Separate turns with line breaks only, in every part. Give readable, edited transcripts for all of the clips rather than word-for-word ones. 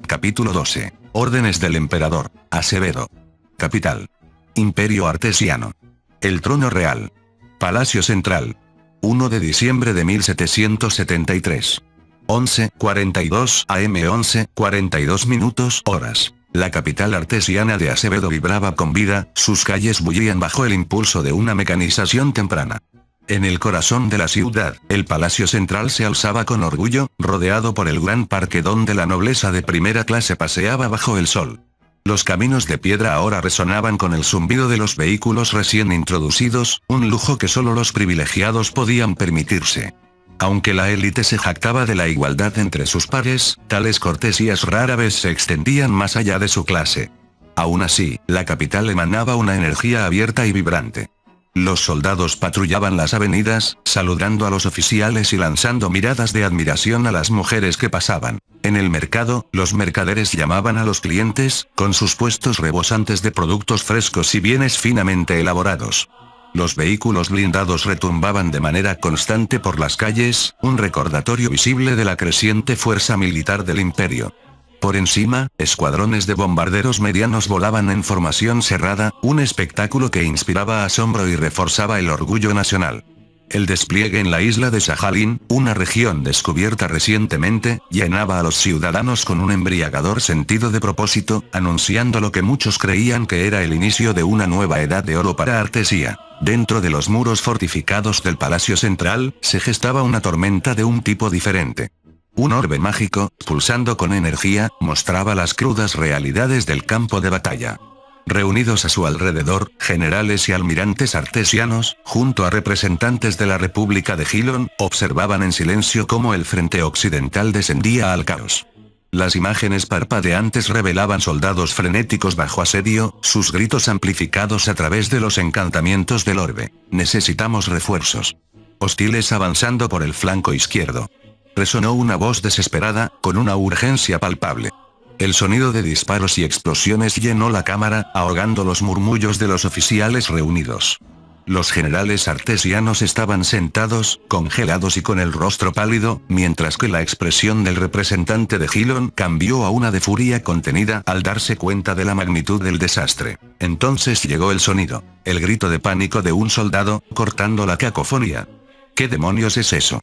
Capítulo 12. Órdenes del Emperador. Acevedo. Capital. Imperio Artesiano. El trono real. Palacio Central. 1 de diciembre de 1773. 11:42 am. 11:42 minutos horas. La capital artesiana de Acevedo vibraba con vida, sus calles bullían bajo el impulso de una mecanización temprana. En el corazón de la ciudad, el Palacio Central se alzaba con orgullo, rodeado por el gran parque donde la nobleza de primera clase paseaba bajo el sol. Los caminos de piedra ahora resonaban con el zumbido de los vehículos recién introducidos, un lujo que solo los privilegiados podían permitirse. Aunque la élite se jactaba de la igualdad entre sus pares, tales cortesías rara vez se extendían más allá de su clase. Aún así, la capital emanaba una energía abierta y vibrante. Los soldados patrullaban las avenidas, saludando a los oficiales y lanzando miradas de admiración a las mujeres que pasaban. En el mercado, los mercaderes llamaban a los clientes, con sus puestos rebosantes de productos frescos y bienes finamente elaborados. Los vehículos blindados retumbaban de manera constante por las calles, un recordatorio visible de la creciente fuerza militar del imperio. Por encima, escuadrones de bombarderos medianos volaban en formación cerrada, un espectáculo que inspiraba asombro y reforzaba el orgullo nacional. El despliegue en la isla de Sajalín, una región descubierta recientemente, llenaba a los ciudadanos con un embriagador sentido de propósito, anunciando lo que muchos creían que era el inicio de una nueva edad de oro para Artesia. Dentro de los muros fortificados del Palacio Central, se gestaba una tormenta de un tipo diferente. Un orbe mágico, pulsando con energía, mostraba las crudas realidades del campo de batalla. Reunidos a su alrededor, generales y almirantes artesianos, junto a representantes de la República de Gilon, observaban en silencio cómo el frente occidental descendía al caos. Las imágenes parpadeantes revelaban soldados frenéticos bajo asedio, sus gritos amplificados a través de los encantamientos del orbe. Necesitamos refuerzos. Hostiles avanzando por el flanco izquierdo. Resonó una voz desesperada, con una urgencia palpable. El sonido de disparos y explosiones llenó la cámara, ahogando los murmullos de los oficiales reunidos. Los generales artesianos estaban sentados, congelados y con el rostro pálido, mientras que la expresión del representante de Gilon cambió a una de furia contenida al darse cuenta de la magnitud del desastre. Entonces llegó el sonido, el grito de pánico de un soldado, cortando la cacofonía. ¿Qué demonios es eso?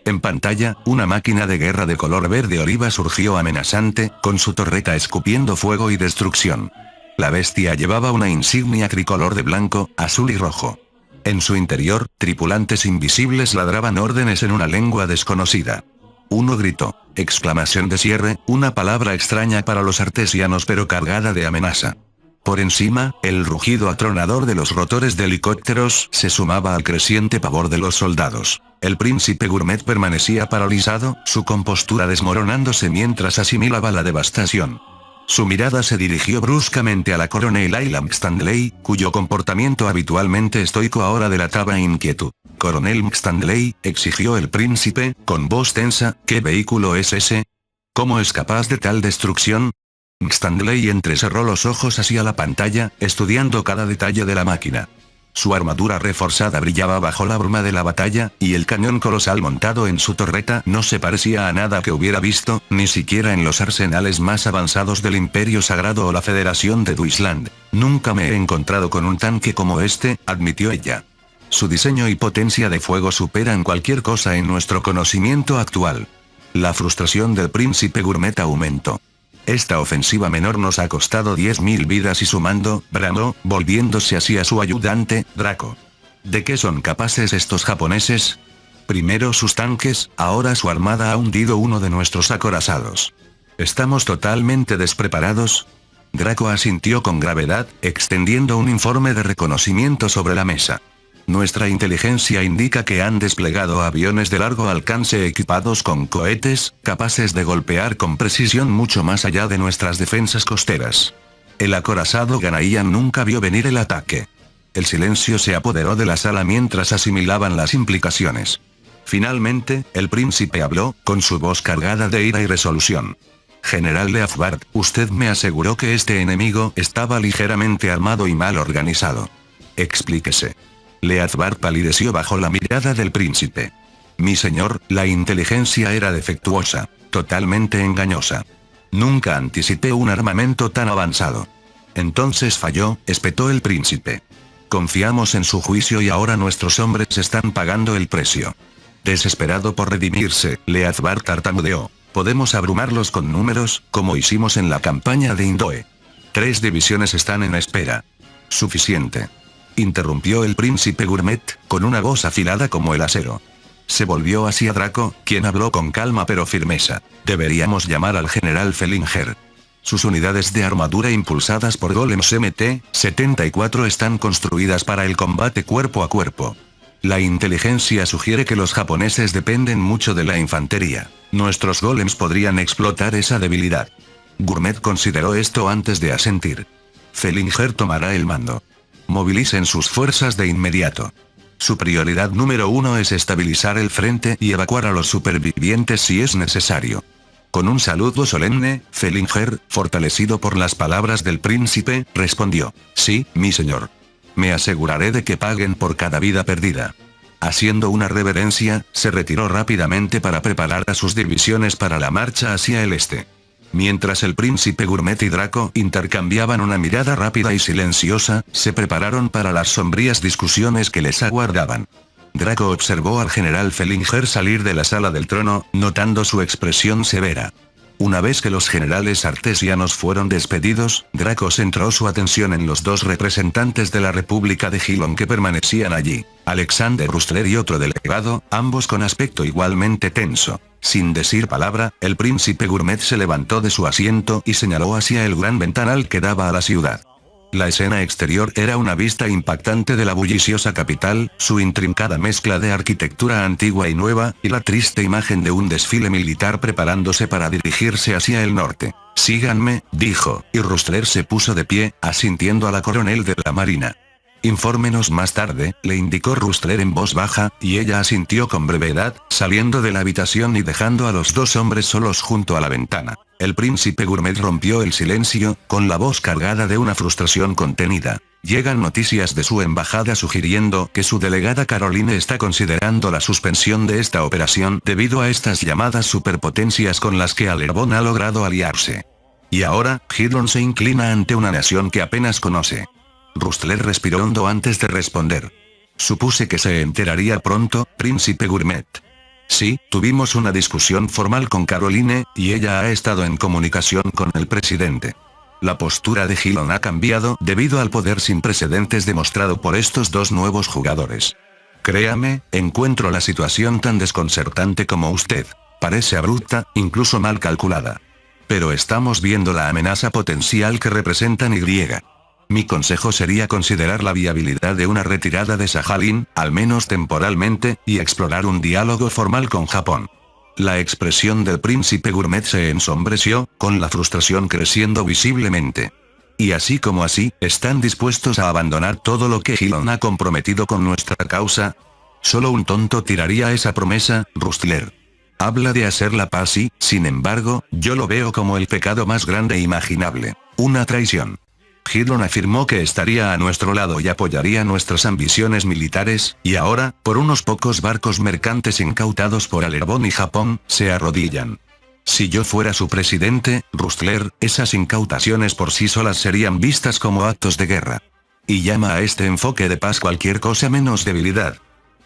En pantalla, una máquina de guerra de color verde oliva surgió amenazante, con su torreta escupiendo fuego y destrucción. La bestia llevaba una insignia tricolor de blanco, azul y rojo. En su interior, tripulantes invisibles ladraban órdenes en una lengua desconocida. Uno gritó, exclamación de cierre, una palabra extraña para los artesianos pero cargada de amenaza. Por encima, el rugido atronador de los rotores de helicópteros se sumaba al creciente pavor de los soldados. El príncipe Gourmet permanecía paralizado, su compostura desmoronándose mientras asimilaba la devastación. Su mirada se dirigió bruscamente a la coronel Ayla Stanley, cuyo comportamiento habitualmente estoico ahora delataba inquietud. «Coronel Stanley», exigió el príncipe, con voz tensa, «¿qué vehículo es ese? ¿Cómo es capaz de tal destrucción?» Stanley entrecerró los ojos hacia la pantalla, estudiando cada detalle de la máquina. Su armadura reforzada brillaba bajo la bruma de la batalla, y el cañón colosal montado en su torreta no se parecía a nada que hubiera visto, ni siquiera en los arsenales más avanzados del Imperio Sagrado o la Federación de Duisland. «Nunca me he encontrado con un tanque como este», admitió ella. «Su diseño y potencia de fuego superan cualquier cosa en nuestro conocimiento actual». La frustración del príncipe Gourmet aumentó. «Esta ofensiva menor nos ha costado 10.000 vidas y sumando», bramó, volviéndose hacia su ayudante, Draco. «¿De qué son capaces estos japoneses? Primero sus tanques, ahora su armada ha hundido uno de nuestros acorazados. ¿Estamos totalmente despreparados?» Draco asintió con gravedad, extendiendo un informe de reconocimiento sobre la mesa. «Nuestra inteligencia indica que han desplegado aviones de largo alcance equipados con cohetes, capaces de golpear con precisión mucho más allá de nuestras defensas costeras». El acorazado Ganayan nunca vio venir el ataque. El silencio se apoderó de la sala mientras asimilaban las implicaciones. Finalmente, el príncipe habló, con su voz cargada de ira y resolución. «General Leafbard, usted me aseguró que este enemigo estaba ligeramente armado y mal organizado. Explíquese». Leafbard palideció bajo la mirada del príncipe. «Mi señor, la inteligencia era defectuosa, totalmente engañosa. Nunca anticipé un armamento tan avanzado. Entonces falló, espetó el príncipe. Confiamos en su juicio y ahora nuestros hombres están pagando el precio. Desesperado por redimirse, Leazbar tartamudeó. Podemos abrumarlos con números, como hicimos en la campaña de Indoe. 3 divisiones están en espera. Suficiente. Interrumpió el príncipe Gourmet, con una voz afilada como el acero. Se volvió hacia Draco, quien habló con calma pero firmeza. Deberíamos llamar al general Fellinger. Sus unidades de armadura impulsadas por golems MT-74 están construidas para el combate cuerpo a cuerpo. La inteligencia sugiere que los japoneses dependen mucho de la infantería. Nuestros golems podrían explotar esa debilidad. Gourmet consideró esto antes de asentir. Fellinger tomará el mando. Movilicen sus fuerzas de inmediato. Su prioridad número 1 es estabilizar el frente y evacuar a los supervivientes si es necesario. Con un saludo solemne, Fellinger, fortalecido por las palabras del príncipe, respondió: sí, mi señor. Me aseguraré de que paguen por cada vida perdida. Haciendo una reverencia, se retiró rápidamente para preparar a sus divisiones para la marcha hacia el este. Mientras el príncipe Gourmet y Draco intercambiaban una mirada rápida y silenciosa, se prepararon para las sombrías discusiones que les aguardaban. Draco observó al general Fellinger salir de la sala del trono, notando su expresión severa. Una vez que los generales artesianos fueron despedidos, Draco centró su atención en los 2 representantes de la República de Gilon que permanecían allí, Alexander Rustler y otro delegado, ambos con aspecto igualmente tenso. Sin decir palabra, el príncipe Gourmet se levantó de su asiento y señaló hacia el gran ventanal que daba a la ciudad. La escena exterior era una vista impactante de la bulliciosa capital, su intrincada mezcla de arquitectura antigua y nueva, y la triste imagen de un desfile militar preparándose para dirigirse hacia el norte. Síganme, dijo, y Rustler se puso de pie, asintiendo a la coronel de la marina. Infórmenos más tarde, le indicó Rustler en voz baja, y ella asintió con brevedad, saliendo de la habitación y dejando a los 2 hombres solos junto a la ventana. El príncipe Gourmet rompió el silencio, con la voz cargada de una frustración contenida. Llegan noticias de su embajada sugiriendo que su delegada Caroline está considerando la suspensión de esta operación debido a estas llamadas superpotencias con las que Alerbón ha logrado aliarse. Y ahora, Gilon se inclina ante una nación que apenas conoce. Rustler respiró hondo antes de responder. Supuse que se enteraría pronto, príncipe Gourmet. Sí, tuvimos una discusión formal con Caroline, y ella ha estado en comunicación con el presidente. La postura de Gilon ha cambiado debido al poder sin precedentes demostrado por estos 2 nuevos jugadores. Créame, encuentro la situación tan desconcertante como usted. Parece abrupta, incluso mal calculada. Pero estamos viendo la amenaza potencial que representan Y. Mi consejo sería considerar la viabilidad de una retirada de Sajalín, al menos temporalmente, y explorar un diálogo formal con Japón. La expresión del príncipe Gourmet se ensombreció, con la frustración creciendo visiblemente. Y así como así, ¿están dispuestos a abandonar todo lo que Gilon ha comprometido con nuestra causa? Solo un tonto tiraría esa promesa, Rustler. Habla de hacer la paz y, sin embargo, yo lo veo como el pecado más grande imaginable. Una traición. Gilon afirmó que estaría a nuestro lado y apoyaría nuestras ambiciones militares, y ahora, por unos pocos barcos mercantes incautados por Alerbón y Japón, se arrodillan. Si yo fuera su presidente, Rustler, esas incautaciones por sí solas serían vistas como actos de guerra. Y llama a este enfoque de paz cualquier cosa menos debilidad.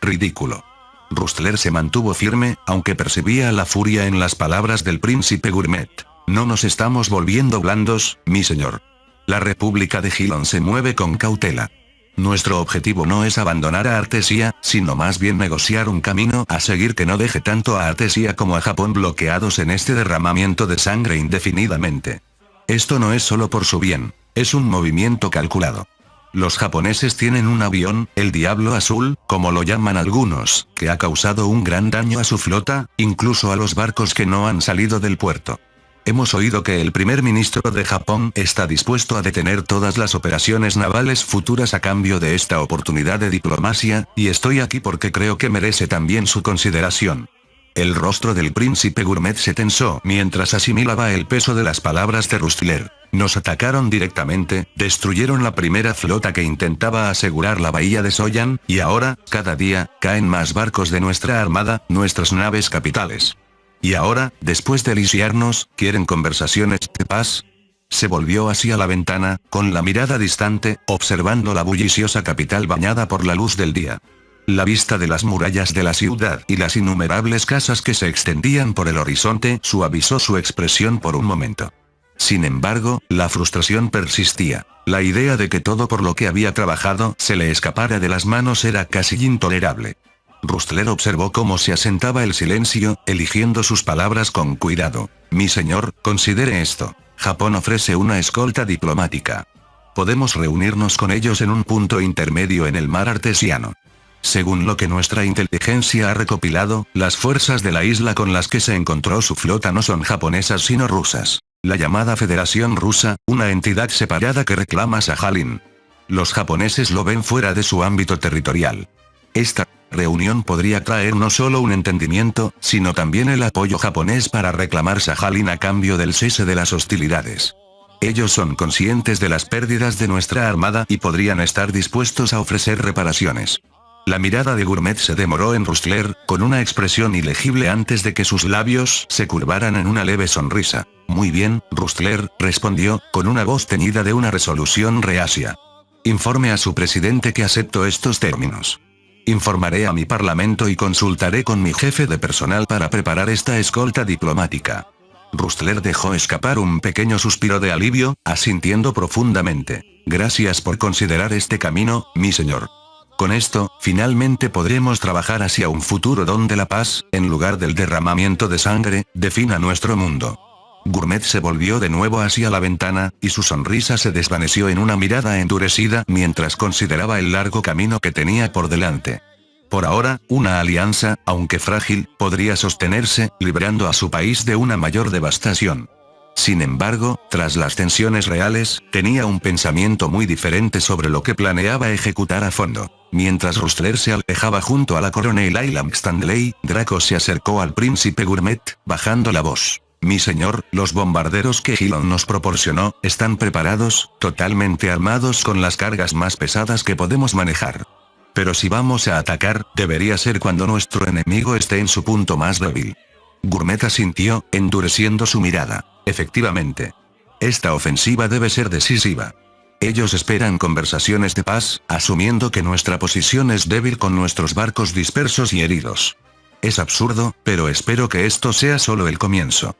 Ridículo. Rustler se mantuvo firme, aunque percibía la furia en las palabras del príncipe Gourmet. No nos estamos volviendo blandos, mi señor. La República de Gilon se mueve con cautela. Nuestro objetivo no es abandonar a Artesia, sino más bien negociar un camino a seguir que no deje tanto a Artesia como a Japón bloqueados en este derramamiento de sangre indefinidamente. Esto no es solo por su bien, es un movimiento calculado. Los japoneses tienen un avión, el Diablo Azul, como lo llaman algunos, que ha causado un gran daño a su flota, incluso a los barcos que no han salido del puerto. Hemos oído que el primer ministro de Japón está dispuesto a detener todas las operaciones navales futuras a cambio de esta oportunidad de diplomacia, y estoy aquí porque creo que merece también su consideración. El rostro del príncipe Gourmet se tensó mientras asimilaba el peso de las palabras de Rustler. Nos atacaron directamente, destruyeron la primera flota que intentaba asegurar la bahía de Soyan, y ahora, cada día, caen más barcos de nuestra armada, nuestras naves capitales. Y ahora, después de lisiarnos, ¿quieren conversaciones de paz? Se volvió hacia la ventana, con la mirada distante, observando la bulliciosa capital bañada por la luz del día. La vista de las murallas de la ciudad y las innumerables casas que se extendían por el horizonte suavizó su expresión por un momento. Sin embargo, la frustración persistía. La idea de que todo por lo que había trabajado se le escapara de las manos era casi intolerable. Rustler observó cómo se asentaba el silencio, eligiendo sus palabras con cuidado. Mi señor, considere esto. Japón ofrece una escolta diplomática. Podemos reunirnos con ellos en un punto intermedio en el mar Artesiano. Según lo que nuestra inteligencia ha recopilado, las fuerzas de la isla con las que se encontró su flota no son japonesas sino rusas. La llamada Federación Rusa, una entidad separada que reclama Sajalín. Los japoneses lo ven fuera de su ámbito territorial. Esta reunión podría traer no solo un entendimiento, sino también el apoyo japonés para reclamar Sajalín a cambio del cese de las hostilidades. Ellos son conscientes de las pérdidas de nuestra armada y podrían estar dispuestos a ofrecer reparaciones. La mirada de Gourmet se demoró en Rustler, con una expresión ilegible antes de que sus labios se curvaran en una leve sonrisa. Muy bien, Rustler, respondió, con una voz teñida de una resolución reacia. Informe a su presidente que acepto estos términos. Informaré a mi parlamento y consultaré con mi jefe de personal para preparar esta escolta diplomática. Rustler dejó escapar un pequeño suspiro de alivio, asintiendo profundamente. Gracias por considerar este camino, mi señor. Con esto, finalmente podremos trabajar hacia un futuro donde la paz, en lugar del derramamiento de sangre, defina nuestro mundo. Gourmet se volvió de nuevo hacia la ventana, y su sonrisa se desvaneció en una mirada endurecida mientras consideraba el largo camino que tenía por delante. Por ahora, una alianza, aunque frágil, podría sostenerse, librando a su país de una mayor devastación. Sin embargo, tras las tensiones reales, tenía un pensamiento muy diferente sobre lo que planeaba ejecutar a fondo. Mientras Rustler se alejaba junto a la coronel Ayla Stanley, Draco se acercó al príncipe Gourmet, bajando la voz. Mi señor, los bombarderos que Hilon nos proporcionó, están preparados, totalmente armados con las cargas más pesadas que podemos manejar. Pero si vamos a atacar, debería ser cuando nuestro enemigo esté en su punto más débil. Gourmet asintió, endureciendo su mirada. Efectivamente. Esta ofensiva debe ser decisiva. Ellos esperan conversaciones de paz, asumiendo que nuestra posición es débil con nuestros barcos dispersos y heridos. Es absurdo, pero espero que esto sea solo el comienzo.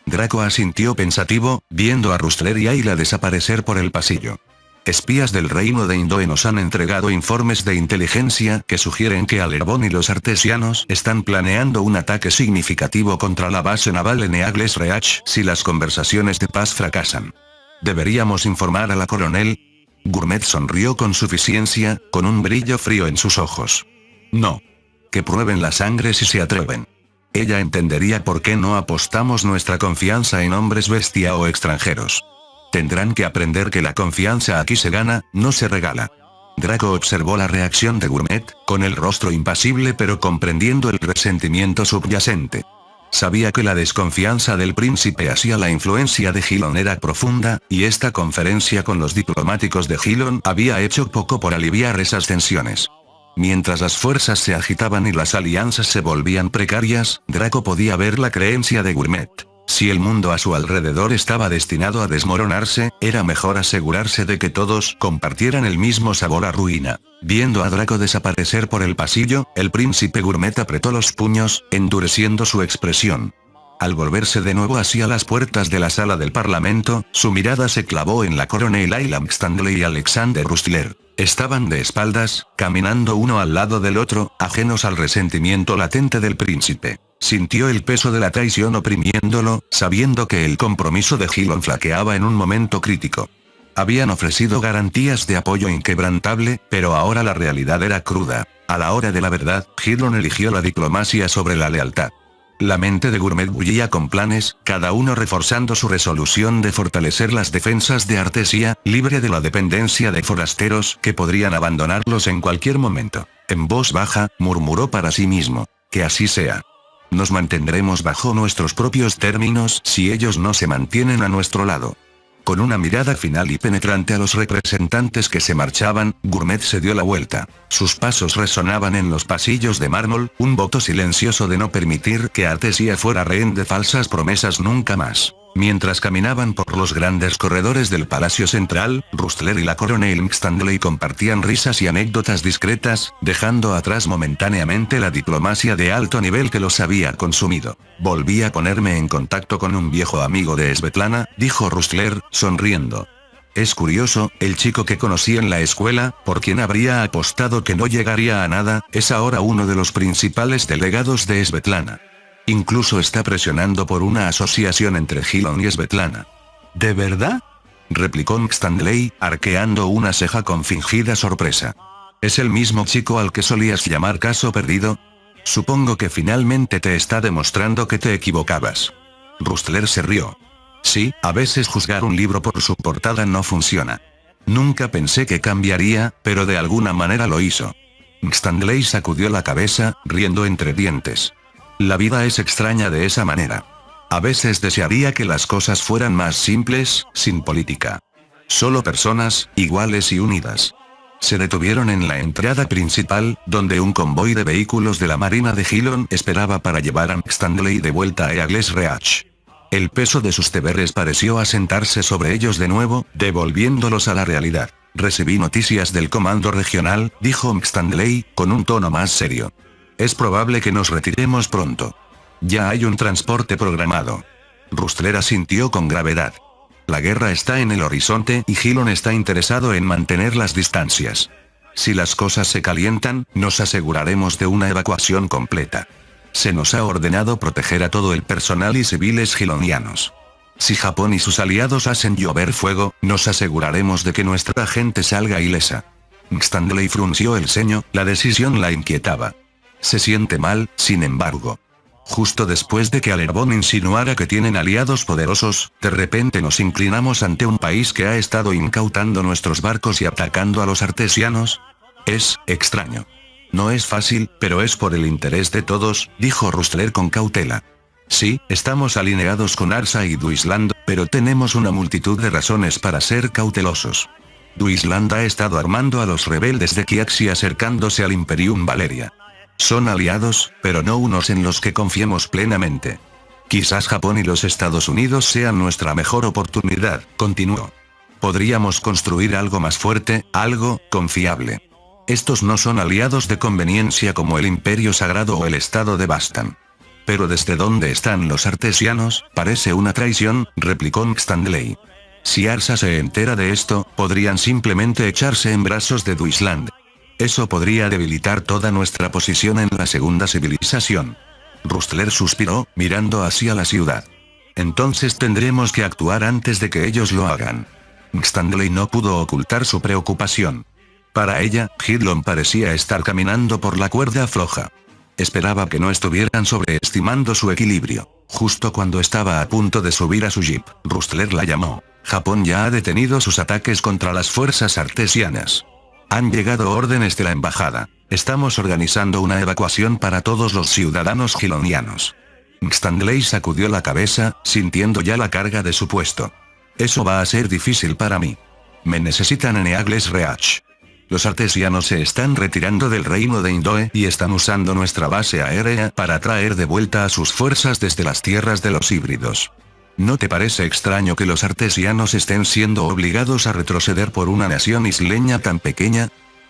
Draco asintió pensativo, viendo a Rustler y Ayla desaparecer por el pasillo. Espías del reino de Indoe nos han entregado informes de inteligencia que sugieren que Alerbón y los artesianos están planeando un ataque significativo contra la base naval en Eagles Reach si las conversaciones de paz fracasan. ¿Deberíamos informar a la coronel? Gourmet sonrió con suficiencia, con un brillo frío en sus ojos. No. Que prueben la sangre si se atreven. Ella entendería por qué no apostamos nuestra confianza en hombres bestia o extranjeros. Tendrán que aprender que la confianza aquí se gana, no se regala. Draco observó la reacción de Gourmet, con el rostro impasible pero comprendiendo el resentimiento subyacente. Sabía que la desconfianza del príncipe hacia la influencia de Hilon era profunda, y esta conferencia con los diplomáticos de Hilon había hecho poco por aliviar esas tensiones. Mientras las fuerzas se agitaban y las alianzas se volvían precarias, Draco podía ver la creencia de Gourmet. Si el mundo a su alrededor estaba destinado a desmoronarse, era mejor asegurarse de que todos compartieran el mismo sabor a ruina. Viendo a Draco desaparecer por el pasillo, el príncipe Gourmet apretó los puños, endureciendo su expresión. Al volverse de nuevo hacia las puertas de la sala del parlamento, su mirada se clavó en la coronel Ayla Stanley y Alexander Rustler. Estaban de espaldas, caminando uno al lado del otro, ajenos al resentimiento latente del príncipe. Sintió el peso de la traición oprimiéndolo, sabiendo que el compromiso de Hilon flaqueaba en un momento crítico. Habían ofrecido garantías de apoyo inquebrantable, pero ahora la realidad era cruda. A la hora de la verdad, Hilon eligió la diplomacia sobre la lealtad. La mente de Gourmet bullía con planes, cada uno reforzando su resolución de fortalecer las defensas de Artesia, libre de la dependencia de forasteros que podrían abandonarlos en cualquier momento. En voz baja, murmuró para sí mismo. Que así sea. Nos mantendremos bajo nuestros propios términos si ellos no se mantienen a nuestro lado. Con una mirada final y penetrante a los representantes que se marchaban, Gourmet se dio la vuelta. Sus pasos resonaban en los pasillos de mármol, un voto silencioso de no permitir que Artesia fuera rehén de falsas promesas nunca más. Mientras caminaban por los grandes corredores del Palacio Central, Rustler y la coronel Stanley compartían risas y anécdotas discretas, dejando atrás momentáneamente la diplomacia de alto nivel que los había consumido. Volví a ponerme en contacto con un viejo amigo de Svetlana, dijo Rustler, sonriendo. Es curioso, el chico que conocí en la escuela, por quien habría apostado que no llegaría a nada, es ahora uno de los principales delegados de Svetlana. Incluso está presionando por una asociación entre Gilon y Svetlana. ¿De verdad?, replicó Stanley, arqueando una ceja con fingida sorpresa. ¿Es el mismo chico al que solías llamar caso perdido? Supongo que finalmente te está demostrando que te equivocabas. Rustler se rió. Sí, a veces juzgar un libro por su portada no funciona. Nunca pensé que cambiaría, pero de alguna manera lo hizo. Stanley sacudió la cabeza, riendo entre dientes. La vida es extraña de esa manera. A veces desearía que las cosas fueran más simples, sin política. Solo personas, iguales y unidas. Se detuvieron en la entrada principal, donde un convoy de vehículos de la Marina de Gilon esperaba para llevar a Stanley de vuelta a Eagles Reach. El peso de sus deberes pareció asentarse sobre ellos de nuevo, devolviéndolos a la realidad. Recibí noticias del comando regional, dijo Stanley, con un tono más serio. Es probable que nos retiremos pronto. Ya hay un transporte programado. Rustler asintió con gravedad. La guerra está en el horizonte y Gilon está interesado en mantener las distancias. Si las cosas se calientan, nos aseguraremos de una evacuación completa. Se nos ha ordenado proteger a todo el personal y civiles gilonianos. Si Japón y sus aliados hacen llover fuego, nos aseguraremos de que nuestra gente salga ilesa. Stanley frunció el ceño, la decisión la inquietaba. Se siente mal, sin embargo. Justo después de que Alerbón insinuara que tienen aliados poderosos, de repente nos inclinamos ante un país que ha estado incautando nuestros barcos y atacando a los artesianos. Es extraño. No es fácil, pero es por el interés de todos, dijo Rustler con cautela. Sí, estamos alineados con Arsa y Duisland, pero tenemos una multitud de razones para ser cautelosos. Duisland ha estado armando a los rebeldes de Kiax y acercándose al Imperium Valeria. Son aliados, pero no unos en los que confiemos plenamente. Quizás Japón y los Estados Unidos sean nuestra mejor oportunidad, continuó. Podríamos construir algo más fuerte, algo confiable. Estos no son aliados de conveniencia como el Imperio Sagrado o el Estado de Bastan. Pero desde donde están los artesianos, parece una traición, replicó Stanley. Si Arsa se entera de esto, podrían simplemente echarse en brazos de Duisland. Eso podría debilitar toda nuestra posición en la segunda civilización. Rustler suspiró, mirando hacia la ciudad. Entonces tendremos que actuar antes de que ellos lo hagan. Stanley no pudo ocultar su preocupación. Para ella, Gilon parecía estar caminando por la cuerda floja. Esperaba que no estuvieran sobreestimando su equilibrio. Justo cuando estaba a punto de subir a su jeep, Rustler la llamó. Japón ya ha detenido sus ataques contra las fuerzas artesianas. Han llegado órdenes de la embajada. Estamos organizando una evacuación para todos los ciudadanos gilonianos. Stanley sacudió la cabeza, sintiendo ya la carga de su puesto. Eso va a ser difícil para mí. Me necesitan en Eagles Reach. Los artesianos se están retirando del reino de Indoe y están usando nuestra base aérea para traer de vuelta a sus fuerzas desde las tierras de los híbridos. ¿No te parece extraño que los artesianos estén siendo obligados a retroceder por una nación isleña tan pequeña?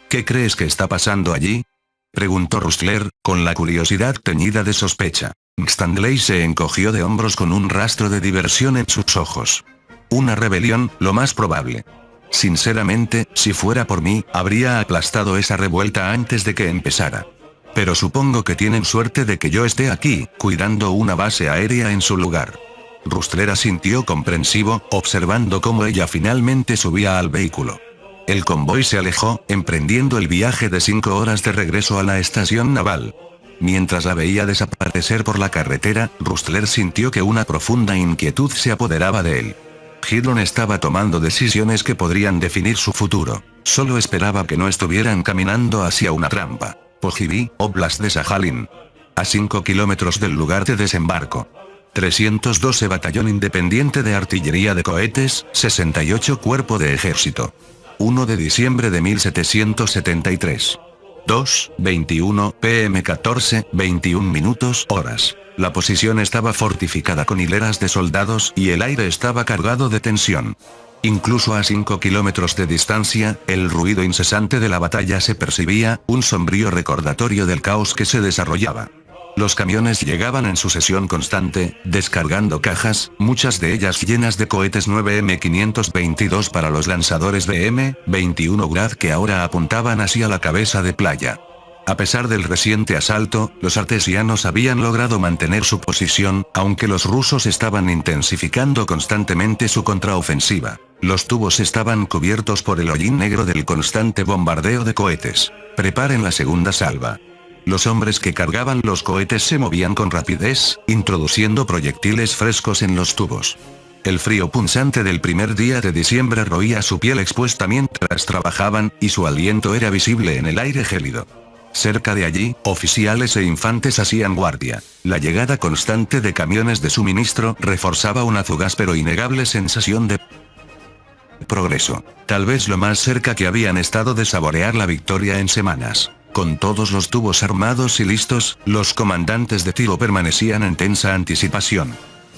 ¿Qué crees que está pasando allí?, preguntó Rustler, con la curiosidad teñida de sospecha. Stanley se encogió de hombros con un rastro de diversión en sus ojos. Una rebelión, lo más probable. Sinceramente, si fuera por mí, habría aplastado esa revuelta antes de que empezara. Pero supongo que tienen suerte de que yo esté aquí, cuidando una base aérea en su lugar. Rustler asintió comprensivo, observando cómo ella finalmente subía al vehículo. El convoy se alejó, emprendiendo el viaje de 5 horas de regreso a la estación naval. Mientras la veía desaparecer por la carretera, Rustler sintió que una profunda inquietud se apoderaba de él. Gilon estaba tomando decisiones que podrían definir su futuro. Solo esperaba que no estuvieran caminando hacia una trampa. Pojibí, Oblast de Sajalín. A 5 kilómetros del lugar de desembarco. 312 Batallón Independiente de Artillería de Cohetes, 68 Cuerpo de Ejército. 1 de diciembre de 1773. 2:21 p.m. 14:21 minutos horas. La posición estaba fortificada con hileras de soldados y el aire estaba cargado de tensión. Incluso a 5 kilómetros de distancia, el ruido incesante de la batalla se percibía, un sombrío recordatorio del caos que se desarrollaba. Los camiones llegaban en sucesión constante, descargando cajas, muchas de ellas llenas de cohetes 9M522 para los lanzadores BM-21 Grad que ahora apuntaban hacia la cabeza de playa. A pesar del reciente asalto, los artesianos habían logrado mantener su posición, aunque los rusos estaban intensificando constantemente su contraofensiva. Los tubos estaban cubiertos por el hollín negro del constante bombardeo de cohetes. Preparen la segunda salva. Los hombres que cargaban los cohetes se movían con rapidez, introduciendo proyectiles frescos en los tubos. El frío punzante del primer día de diciembre roía su piel expuesta mientras trabajaban, y su aliento era visible en el aire gélido. Cerca de allí, oficiales e infantes hacían guardia. La llegada constante de camiones de suministro reforzaba una fugaz pero innegable sensación de progreso. Tal vez lo más cerca que habían estado de saborear la victoria en semanas. Con todos los tubos armados y listos, los comandantes de tiro permanecían en tensa anticipación.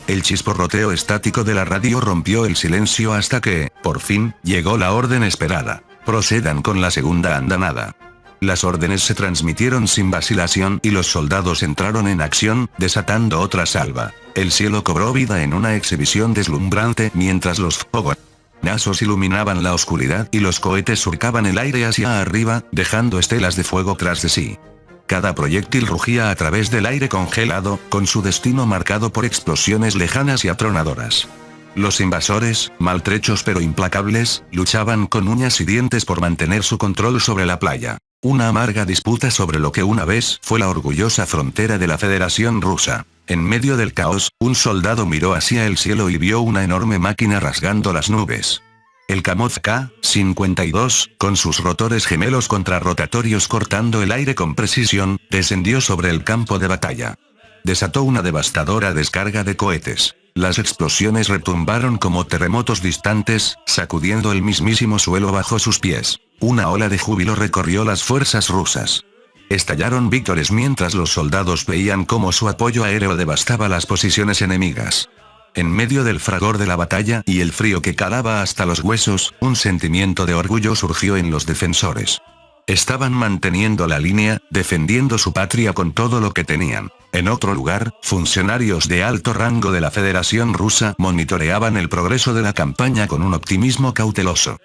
El chisporroteo estático de la radio rompió el silencio hasta que, por fin, llegó la orden esperada. Procedan con la segunda andanada. Las órdenes se transmitieron sin vacilación y los soldados entraron en acción, desatando otra salva. El cielo cobró vida en una exhibición deslumbrante mientras los fogonazos iluminaban la oscuridad y los cohetes surcaban el aire hacia arriba, dejando estelas de fuego tras de sí. Cada proyectil rugía a través del aire congelado, con su destino marcado por explosiones lejanas y atronadoras. Los invasores, maltrechos pero implacables, luchaban con uñas y dientes por mantener su control sobre la playa. Una amarga disputa sobre lo que una vez fue la orgullosa frontera de la Federación Rusa. En medio del caos, un soldado miró hacia el cielo y vio una enorme máquina rasgando las nubes. El Kamov K-52, con sus rotores gemelos contrarrotatorios cortando el aire con precisión, descendió sobre el campo de batalla. Desató una devastadora descarga de cohetes. Las explosiones retumbaron como terremotos distantes, sacudiendo el mismísimo suelo bajo sus pies. Una ola de júbilo recorrió las fuerzas rusas. Estallaron víctores mientras los soldados veían cómo su apoyo aéreo devastaba las posiciones enemigas. En medio del fragor de la batalla y el frío que calaba hasta los huesos, un sentimiento de orgullo surgió en los defensores. Estaban manteniendo la línea, defendiendo su patria con todo lo que tenían. En otro lugar, funcionarios de alto rango de la Federación Rusa monitoreaban el progreso de la campaña con un optimismo cauteloso.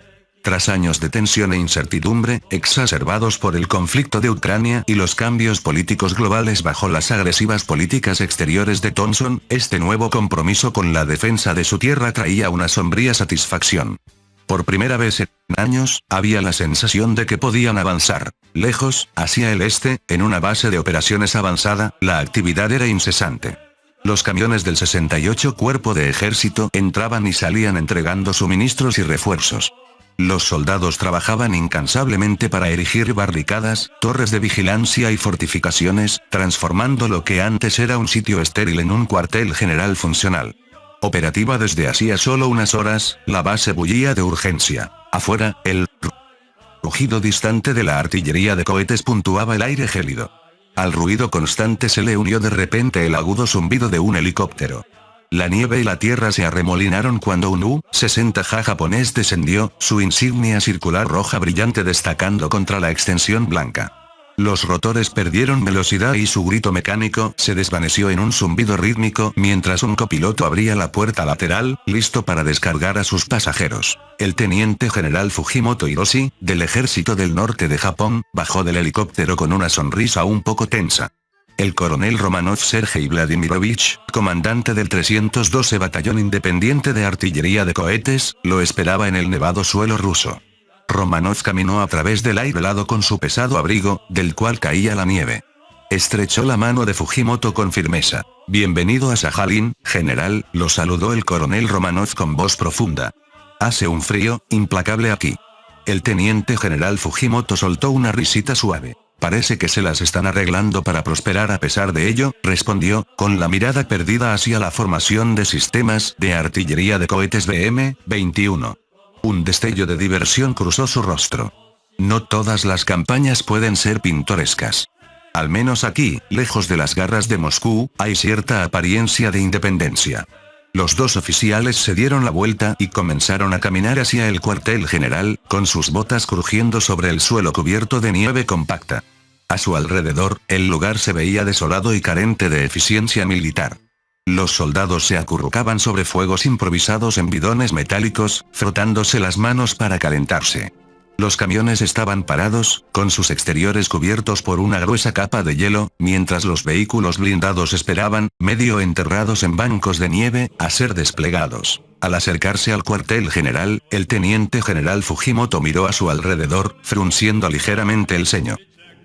Tras años de tensión e incertidumbre, exacerbados por el conflicto de Ucrania y los cambios políticos globales bajo las agresivas políticas exteriores de Thompson, este nuevo compromiso con la defensa de su tierra traía una sombría satisfacción. Por primera vez en años, había la sensación de que podían avanzar. Lejos, hacia el este, en una base de operaciones avanzada, la actividad era incesante. Los camiones del 68 Cuerpo de Ejército entraban y salían entregando suministros y refuerzos. Los soldados trabajaban incansablemente para erigir barricadas, torres de vigilancia y fortificaciones, transformando lo que antes era un sitio estéril en un cuartel general funcional. Operativa desde hacía solo unas horas, la base bullía de urgencia. Afuera, el rugido distante de la artillería de cohetes puntuaba el aire gélido. Al ruido constante se le unió de repente el agudo zumbido de un helicóptero. La nieve y la tierra se arremolinaron cuando un U-60 japonés descendió, su insignia circular roja brillante destacando contra la extensión blanca. Los rotores perdieron velocidad y su grito mecánico se desvaneció en un zumbido rítmico mientras un copiloto abría la puerta lateral, listo para descargar a sus pasajeros. El teniente general Fujimoto Hiroshi, del Ejército del Norte de Japón, bajó del helicóptero con una sonrisa un poco tensa. El coronel Romanov Sergei Vladimirovich, comandante del 312 Batallón Independiente de Artillería de Cohetes, lo esperaba en el nevado suelo ruso. Romanov caminó a través del aire helado con su pesado abrigo, del cual caía la nieve. Estrechó la mano de Fujimoto con firmeza. «Bienvenido a Sajalín, general», lo saludó el coronel Romanov con voz profunda. «Hace un frío implacable aquí». El teniente general Fujimoto soltó una risita suave. Parece que se las están arreglando para prosperar a pesar de ello, respondió, con la mirada perdida hacia la formación de sistemas de artillería de cohetes BM-21. Un destello de diversión cruzó su rostro. No todas las campañas pueden ser pintorescas. Al menos aquí, lejos de las garras de Moscú, hay cierta apariencia de independencia. Los dos oficiales se dieron la vuelta y comenzaron a caminar hacia el cuartel general, con sus botas crujiendo sobre el suelo cubierto de nieve compacta. A su alrededor, el lugar se veía desolado y carente de eficiencia militar. Los soldados se acurrucaban sobre fuegos improvisados en bidones metálicos, frotándose las manos para calentarse. Los camiones estaban parados, con sus exteriores cubiertos por una gruesa capa de hielo, mientras los vehículos blindados esperaban, medio enterrados en bancos de nieve, a ser desplegados. Al acercarse al cuartel general, el teniente general Fujimoto miró a su alrededor, frunciendo ligeramente el ceño.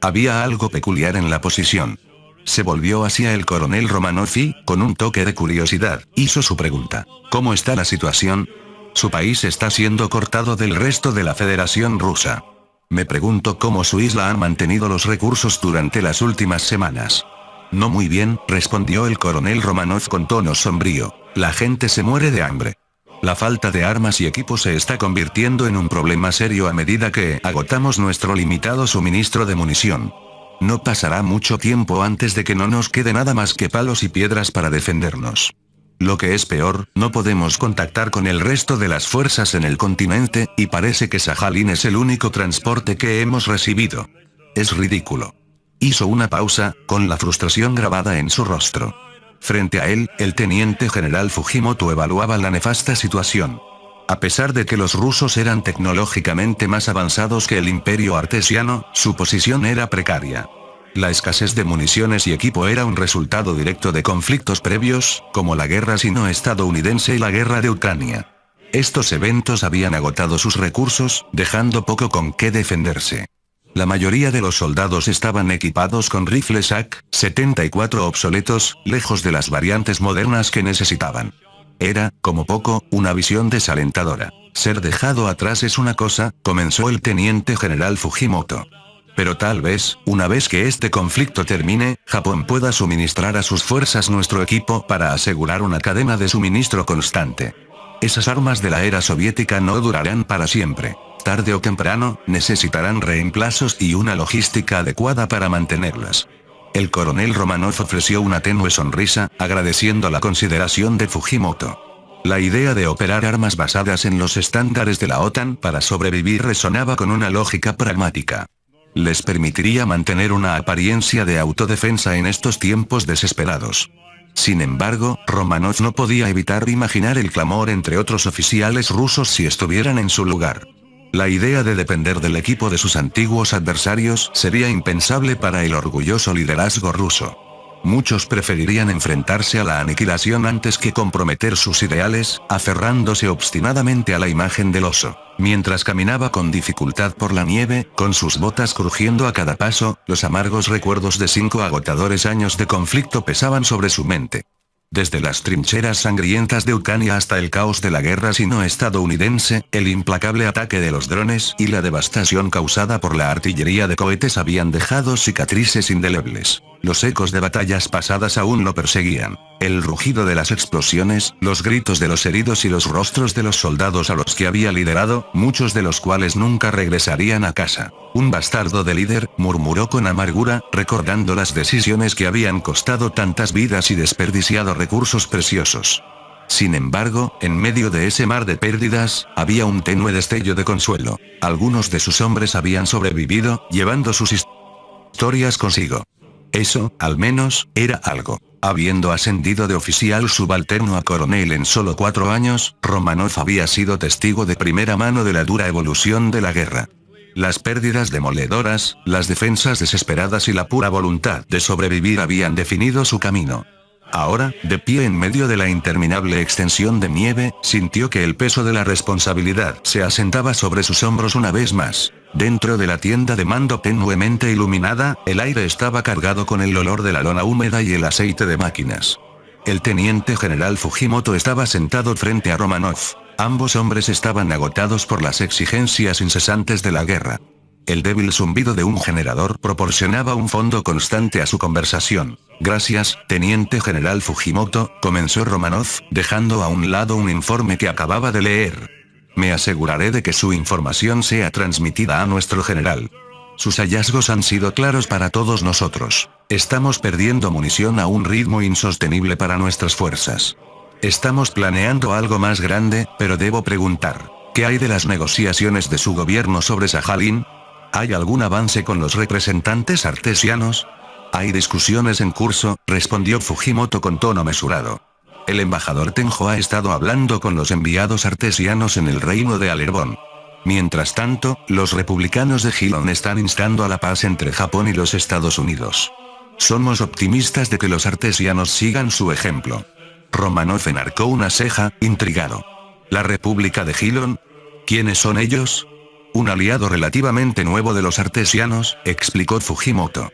Había algo peculiar en la posición. Se volvió hacia el coronel Romanov y, con un toque de curiosidad, hizo su pregunta. ¿Cómo está la situación? Su país está siendo cortado del resto de la Federación Rusa. Me pregunto cómo su isla ha mantenido los recursos durante las últimas semanas. No muy bien, respondió el coronel Romanov con tono sombrío. La gente se muere de hambre. La falta de armas y equipos se está convirtiendo en un problema serio a medida que agotamos nuestro limitado suministro de munición. No pasará mucho tiempo antes de que no nos quede nada más que palos y piedras para defendernos. Lo que es peor, no podemos contactar con el resto de las fuerzas en el continente, y parece que Sajalín es el único transporte que hemos recibido. Es ridículo. Hizo una pausa, con la frustración grabada en su rostro. Frente a él, el teniente general Fujimoto evaluaba la nefasta situación. A pesar de que los rusos eran tecnológicamente más avanzados que el imperio artesiano, su posición era precaria. La escasez de municiones y equipo era un resultado directo de conflictos previos, como la guerra sino-estadounidense y la guerra de Ucrania. Estos eventos habían agotado sus recursos, dejando poco con qué defenderse. La mayoría de los soldados estaban equipados con rifles AK-74 obsoletos, lejos de las variantes modernas que necesitaban. Era, como poco, una visión desalentadora. Ser dejado atrás es una cosa, comenzó el teniente general Fujimoto. Pero tal vez, una vez que este conflicto termine, Japón pueda suministrar a sus fuerzas nuestro equipo para asegurar una cadena de suministro constante. Esas armas de la era soviética no durarán para siempre. Tarde o temprano, necesitarán reemplazos y una logística adecuada para mantenerlas. El coronel Romanov ofreció una tenue sonrisa, agradeciendo la consideración de Fujimoto. La idea de operar armas basadas en los estándares de la OTAN para sobrevivir resonaba con una lógica pragmática. Les permitiría mantener una apariencia de autodefensa en estos tiempos desesperados. Sin embargo, Romanov no podía evitar imaginar el clamor entre otros oficiales rusos si estuvieran en su lugar. La idea de depender del equipo de sus antiguos adversarios sería impensable para el orgulloso liderazgo ruso. Muchos preferirían enfrentarse a la aniquilación antes que comprometer sus ideales, aferrándose obstinadamente a la imagen del oso. Mientras caminaba con dificultad por la nieve, con sus botas crujiendo a cada paso, los amargos recuerdos de 5 agotadores años de conflicto pesaban sobre su mente. Desde las trincheras sangrientas de Ucrania hasta el caos de la guerra sino-estadounidense, el implacable ataque de los drones y la devastación causada por la artillería de cohetes habían dejado cicatrices indelebles. Los ecos de batallas pasadas aún lo perseguían. El rugido de las explosiones, los gritos de los heridos y los rostros de los soldados a los que había liderado, muchos de los cuales nunca regresarían a casa. Un bastardo de líder, murmuró con amargura, recordando las decisiones que habían costado tantas vidas y desperdiciado recursos preciosos. Sin embargo, en medio de ese mar de pérdidas, había un tenue destello de consuelo. Algunos de sus hombres habían sobrevivido, llevando sus historias consigo. Eso, al menos, era algo. Habiendo ascendido de oficial subalterno a coronel en solo 4 años, Romanov había sido testigo de primera mano de la dura evolución de la guerra. Las pérdidas demoledoras, las defensas desesperadas y la pura voluntad de sobrevivir habían definido su camino. Ahora, de pie en medio de la interminable extensión de nieve, sintió que el peso de la responsabilidad se asentaba sobre sus hombros una vez más. Dentro de la tienda de mando tenuemente iluminada, el aire estaba cargado con el olor de la lona húmeda y el aceite de máquinas. El teniente general Fujimoto estaba sentado frente a Romanov. Ambos hombres estaban agotados por las exigencias incesantes de la guerra. El débil zumbido de un generador proporcionaba un fondo constante a su conversación. Gracias, teniente general Fujimoto, comenzó Romanov, dejando a un lado un informe que acababa de leer. Me aseguraré de que su información sea transmitida a nuestro general. Sus hallazgos han sido claros para todos nosotros. Estamos perdiendo munición a un ritmo insostenible para nuestras fuerzas. Estamos planeando algo más grande, pero debo preguntar, ¿qué hay de las negociaciones de su gobierno sobre Sajalín? ¿Hay algún avance con los representantes artesianos? Hay discusiones en curso, respondió Fujimoto con tono mesurado. El embajador Tenjo ha estado hablando con los enviados artesianos en el reino de Alerbón. Mientras tanto, los republicanos de Gilon están instando a la paz entre Japón y los Estados Unidos. Somos optimistas de que los artesianos sigan su ejemplo. Romanov enarcó una ceja, intrigado. ¿La República de Gilon? ¿Quiénes son ellos? Un aliado relativamente nuevo de los artesianos, explicó Fujimoto.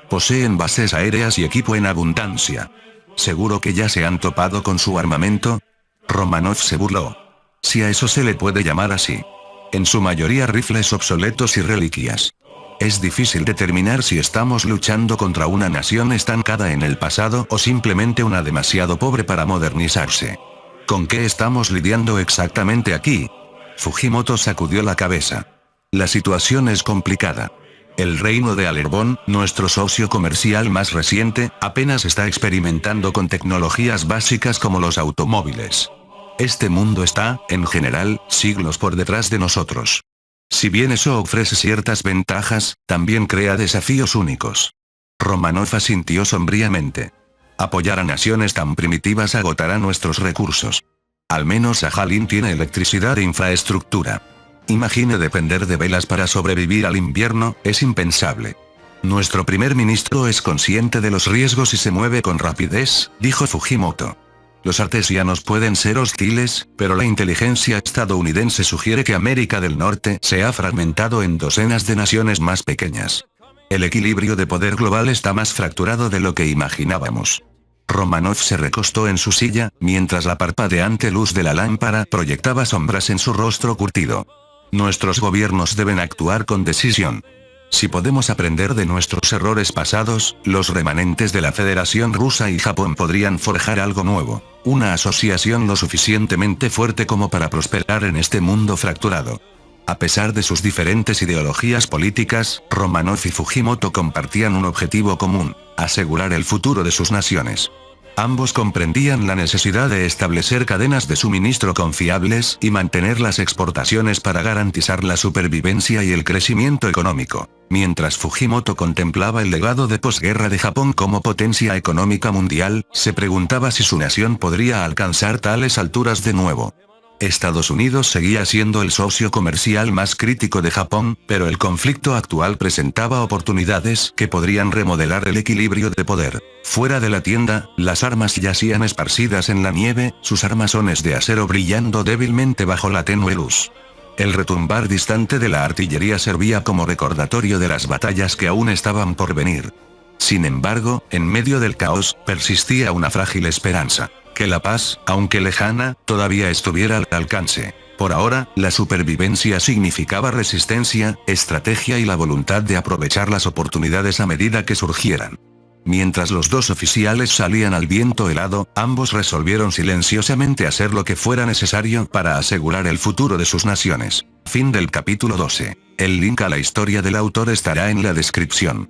Poseen bases aéreas y equipo en abundancia. ¿Seguro que ya se han topado con su armamento? Romanov se burló. Si a eso se le puede llamar así. En su mayoría rifles obsoletos y reliquias. Es difícil determinar si estamos luchando contra una nación estancada en el pasado o simplemente una demasiado pobre para modernizarse. ¿Con qué estamos lidiando exactamente aquí? Fujimoto sacudió la cabeza. La situación es complicada. El reino de Alerbón, nuestro socio comercial más reciente, apenas está experimentando con tecnologías básicas como los automóviles. Este mundo está, en general, siglos por detrás de nosotros. Si bien eso ofrece ciertas ventajas, también crea desafíos únicos. Romanov asintió sombríamente. Apoyar a naciones tan primitivas agotará nuestros recursos. Al menos Sajalín tiene electricidad e infraestructura. Imagine depender de velas para sobrevivir al invierno, es impensable. Nuestro primer ministro es consciente de los riesgos y se mueve con rapidez, dijo Fujimoto. Los artesianos pueden ser hostiles, pero la inteligencia estadounidense sugiere que América del Norte se ha fragmentado en docenas de naciones más pequeñas. El equilibrio de poder global está más fracturado de lo que imaginábamos. Romanov se recostó en su silla, mientras la parpadeante luz de la lámpara proyectaba sombras en su rostro curtido. Nuestros gobiernos deben actuar con decisión. Si podemos aprender de nuestros errores pasados, los remanentes de la Federación Rusa y Japón podrían forjar algo nuevo, una asociación lo suficientemente fuerte como para prosperar en este mundo fracturado. A pesar de sus diferentes ideologías políticas, Romanov y Fujimoto compartían un objetivo común: asegurar el futuro de sus naciones. Ambos comprendían la necesidad de establecer cadenas de suministro confiables y mantener las exportaciones para garantizar la supervivencia y el crecimiento económico. Mientras Fujimoto contemplaba el legado de posguerra de Japón como potencia económica mundial, se preguntaba si su nación podría alcanzar tales alturas de nuevo. Estados Unidos seguía siendo el socio comercial más crítico de Japón, pero el conflicto actual presentaba oportunidades que podrían remodelar el equilibrio de poder. Fuera de la tienda, las armas yacían esparcidas en la nieve, sus armazones de acero brillando débilmente bajo la tenue luz. El retumbar distante de la artillería servía como recordatorio de las batallas que aún estaban por venir. Sin embargo, en medio del caos, persistía una frágil esperanza. Que la paz, aunque lejana, todavía estuviera al alcance. Por ahora, la supervivencia significaba resistencia, estrategia y la voluntad de aprovechar las oportunidades a medida que surgieran. Mientras los dos oficiales salían al viento helado, ambos resolvieron silenciosamente hacer lo que fuera necesario para asegurar el futuro de sus naciones. Fin del capítulo 12. El link a la historia del autor estará en la descripción.